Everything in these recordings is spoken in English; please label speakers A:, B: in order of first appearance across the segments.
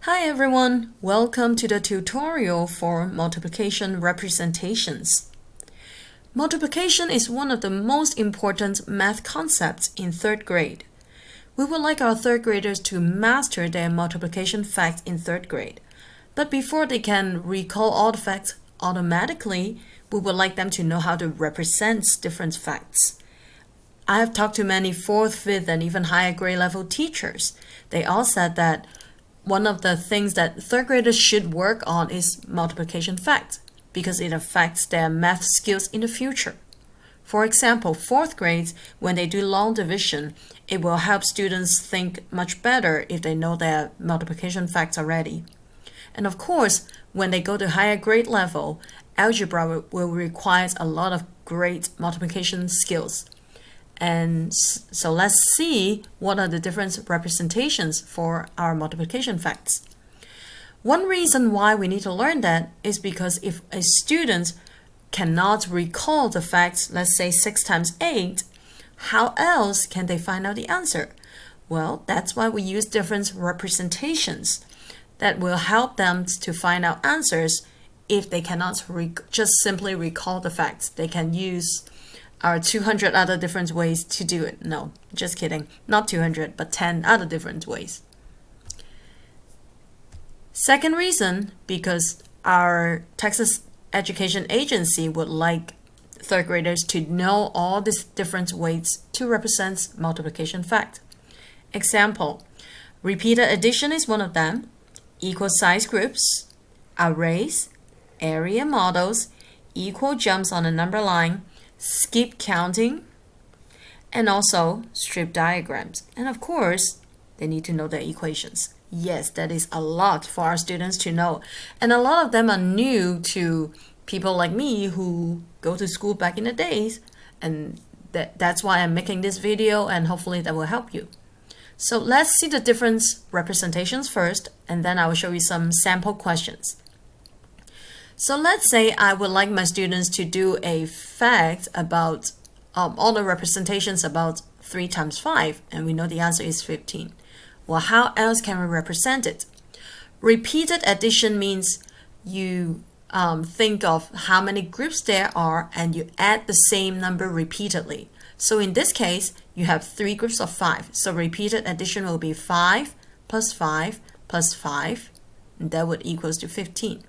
A: Hi everyone, welcome to the tutorial for multiplication representations. Multiplication is one of the most important math concepts in third grade. We would like our third graders to master their multiplication facts in third grade. But before they can recall all the facts automatically, we would like them to know how to represent different facts. I have talked to many 4th, 5th, and even higher grade level teachers. They all said that one of the things that third graders should work on is multiplication facts because it affects their math skills in the future. For example, 4th grades, when they do long division, it will help students think much better if they know their multiplication facts already. And of course, when they go to higher grade level, algebra will require a lot of great multiplication skills. And so let's see what are the different representations for our multiplication facts. One reason why we need to learn that is because if a student cannot recall the facts, let's say 6 times 8, how else can they find out the answer? Well, that's why we use different representations that will help them to find out answers if they cannot just simply recall the facts. They can use our 200 other different ways to do it. No, just kidding. Not 200, but 10 other different ways. Second reason, because our Texas Education Agency would like third graders to know all these different ways to represent multiplication fact. Example, repeated addition is one of them, equal size groups, arrays, area models, equal jumps on a number line, skip counting, and also strip diagrams. And of course, they need to know their equations. Yes, that is a lot for our students to know. And a lot of them are new to people like me who go to school back in the days. And that's why I'm making this video, and hopefully that will help you. So let's see the different representations first, and then I will show you some sample questions. So let's say I would like my students to do a fact about all the representations about 3 times 5, and we know the answer is 15. Well, how else can we represent it? Repeated addition means you think of how many groups there are and you add the same number repeatedly. So in this case, you have 3 groups of 5. So repeated addition will be 5 plus 5 plus 5, and that would equals to 15.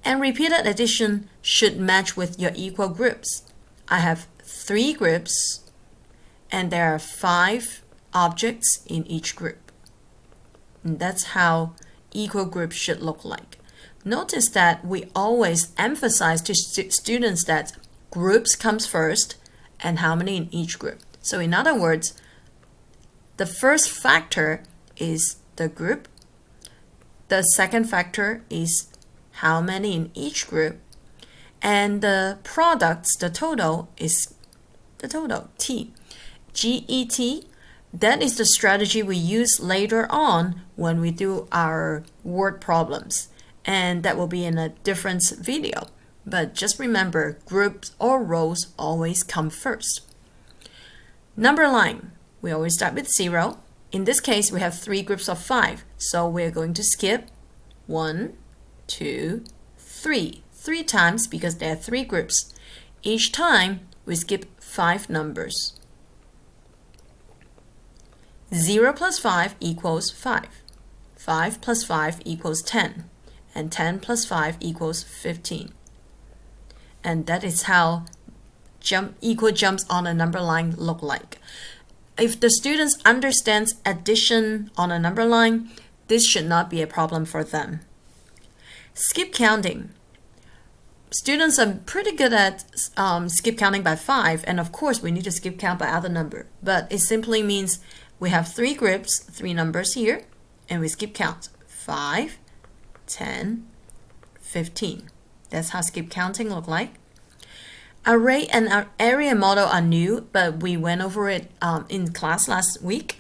A: And repeated addition should match with your equal groups. I have 3 groups, and there are 5 objects in each group. And that's how equal groups should look like. Notice that we always emphasize to students that groups comes first and how many in each group. So in other words, the first factor is the group. The second factor is how many in each group, and the products, the total, is the total, T. GET, that is the strategy we use later on when we do our word problems, and that will be in a different video. But just remember, groups or rows always come first. Number line, we always start with 0. In this case, we have 3 groups of 5, so we're going to skip 1, 2, 3. 3 times because there are 3 groups. Each time we skip 5 numbers. 0 plus 5 equals 5. 5 plus 5 equals 10. And 10 plus 5 equals 15. And that is how equal jumps on a number line look like. If the students understand addition on a number line, this should not be a problem for them. Skip counting. Students are pretty good at skip counting by 5, and of course we need to skip count by other number, but it simply means we have 3 groups, 3 numbers here, and we skip count 5, 10, 15. That's how skip counting look like. Array and our area model are new, but we went over it in class last week.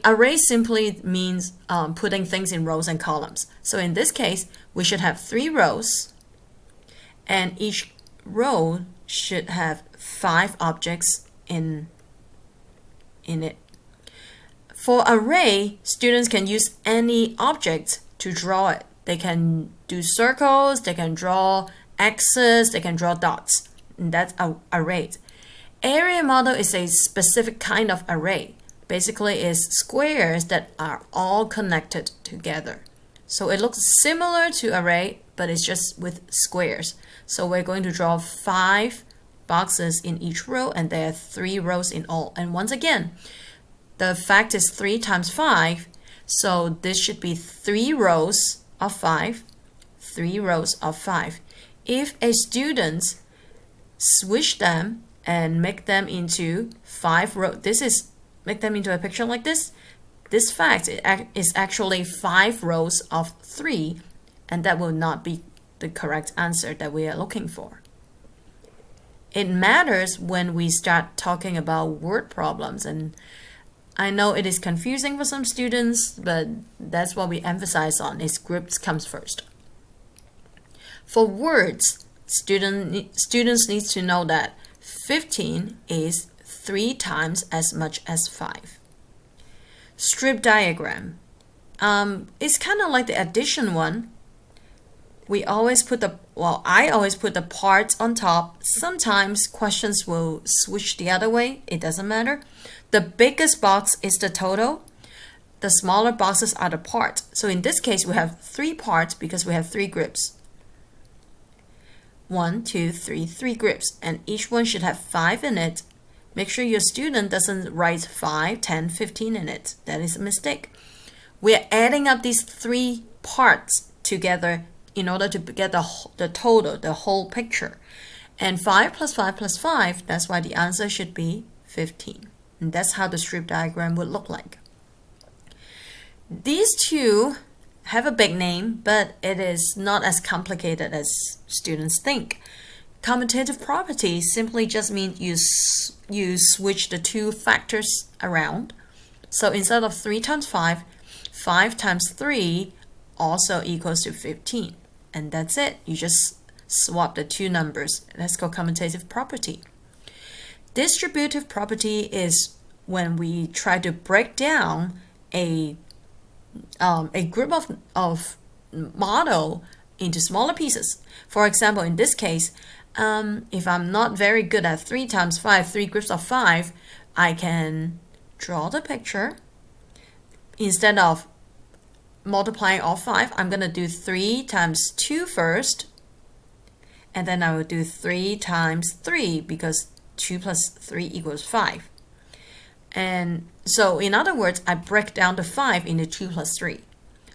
A: Array simply means putting things in rows and columns. So in this case, we should have 3 rows, and each row should have 5 objects in it. For array, students can use any object to draw it. They can do circles, they can draw X's, they can draw dots. And that's array. Area model is a specific kind of array. Basically, it's squares that are all connected together. So it looks similar to array, but it's just with squares. So we're going to draw 5 boxes in each row, and there are 3 rows in all. And once again, the fact is 3 times 5, so this should be 3 rows of 5, 3 rows of 5. If a student switch them and make them into 5 rows, make them into a picture like this, this fact is actually 5 rows of 3, and that will not be the correct answer that we are looking for. It matters when we start talking about word problems, and I know it is confusing for some students, but that's what we emphasize on, is groups comes first. For words, students need to know that 15 is 3 times as much as 5. Strip diagram. It's kind of like the addition one. I always put the parts on top. Sometimes questions will switch the other way. It doesn't matter. The biggest box is the total. The smaller boxes are the parts. So in this case, we have 3 parts because we have 3 groups. 1, 2, 3, 3 groups, and each one should have 5 in it. Make sure your student doesn't write 5, 10, 15 in it. That is a mistake. We're adding up these 3 parts together in order to get the total, the whole picture. And 5 plus 5 plus 5, that's why the answer should be 15. And that's how the strip diagram would look like. These two have a big name, but it is not as complicated as students think. Commutative property simply just means you switch the 2 factors around. So instead of 3 times 5, 5 times 3 also equals to 15. And that's it. You just swap the 2 numbers. That's called commutative property. Distributive property is when we try to break down a group of model into smaller pieces. For example, in this case, if I'm not very good at 3 times 5, 3 groups of 5, I can draw the picture. Instead of multiplying all 5, I'm going to do 3 times 2 first, and then I will do 3 times 3 because 2 plus 3 equals 5. And so in other words, I break down the 5 into 2 plus 3.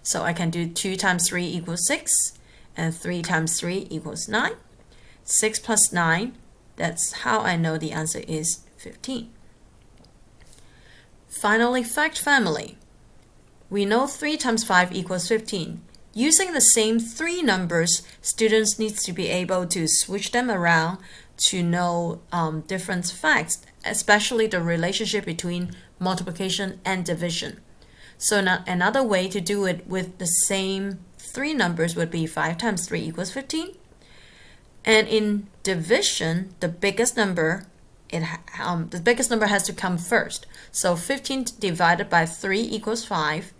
A: So I can do 2 times 3 equals 6, and 3 times 3 equals 9. 6 plus 9, that's how I know the answer is 15. Finally, fact family. We know 3 times 5 equals 15. Using the same 3 numbers, students need to be able to switch them around to know different facts, especially the relationship between multiplication and division. So another way to do it with the same 3 numbers would be 5 times 3 equals 15. And in division, the biggest number has to come first. So 15 divided by 3 equals 5,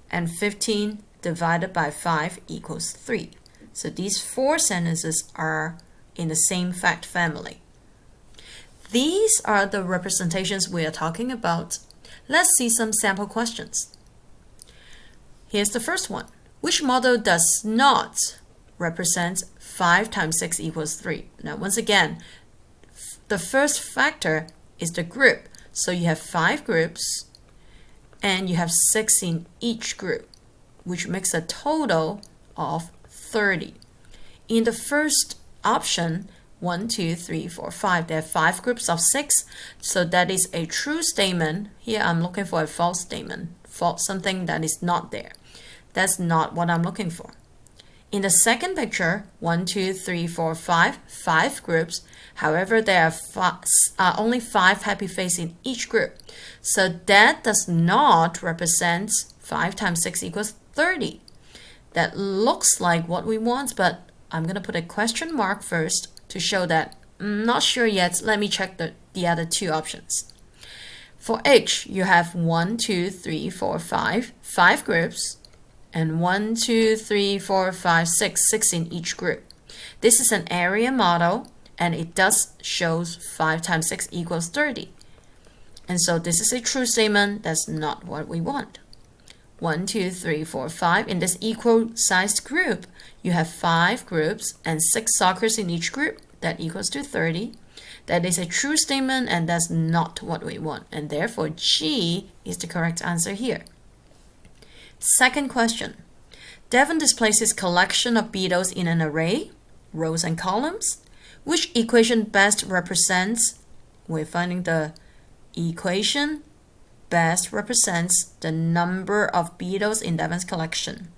A: and 15 divided by 5 equals 3. So these 4 sentences are in the same fact family. These are the representations we are talking about. Let's see some sample questions. Here's the first one. Which model does not represent 5 times 6 equals 3? Now, once again, the first factor is the group. So you have 5 groups, and you have 6 in each group, which makes a total of 30. In the first option, 1, 2, 3, 4, 5, there are 5 groups of 6, so that is a true statement. Here I'm looking for a false statement, something that is not there. That's not what I'm looking for. In the second picture, 1, 2, 3, 4, 5 groups. However, there are only 5 happy faces in each group. So that does not represent 5 times 6 equals 30. That looks like what we want, but I'm going to put a question mark first to show that I'm not sure yet. Let me check the other 2 options. For H, you have 1, 2, 3, 4, 5, 5 groups, and 1, 2, 3, 4, 5, 6 in each group. This is an area model, and it does shows 5 times 6 equals 30. And so this is a true statement. That's not what we want. 1, 2, 3, 4, 5. In this equal-sized group, you have 5 groups and 6 soccers in each group. That equals to 30. That is a true statement, and that's not what we want. And therefore, G is the correct answer here. Second question. Devon displays his collection of beetles in an array, rows and columns. Which equation best represents? We're finding the equation best represents the number of beetles in Devon's collection.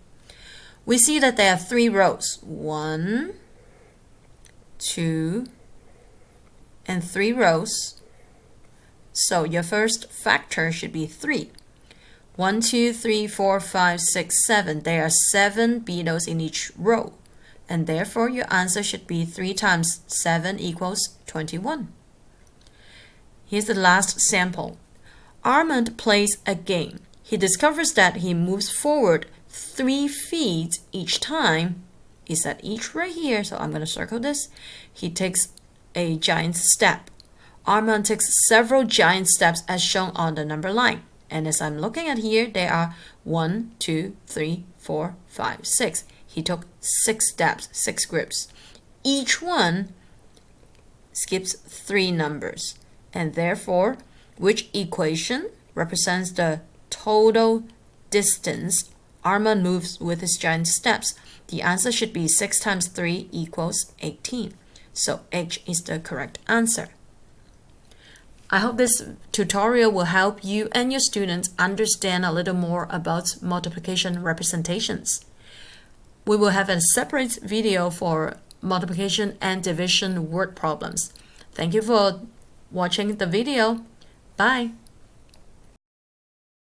A: We see that there are 3 rows. 1, 2, and 3 rows. So your first factor should be 3. 1, 2, 3, 4, 5, 6, 7. There are 7 beetles in each row. And therefore, your answer should be 3 times 7 equals 21. Here's the last sample. Armand plays a game. He discovers that he moves forward 3 feet each time. Is that each right here? So I'm going to circle this. He takes a giant step. Armand takes several giant steps as shown on the number line. And as I'm looking at here, there are 1, 2, 3, 4, 5, 6. He took 6 steps, 6 groups. Each one skips 3 numbers. And therefore, which equation represents the total distance Armand moves with his giant steps? The answer should be 6 times 3 equals 18. So H is the correct answer. I hope this tutorial will help you and your students understand a little more about multiplication representations. We will have a separate video for multiplication and division word problems. Thank you for watching the video. Bye.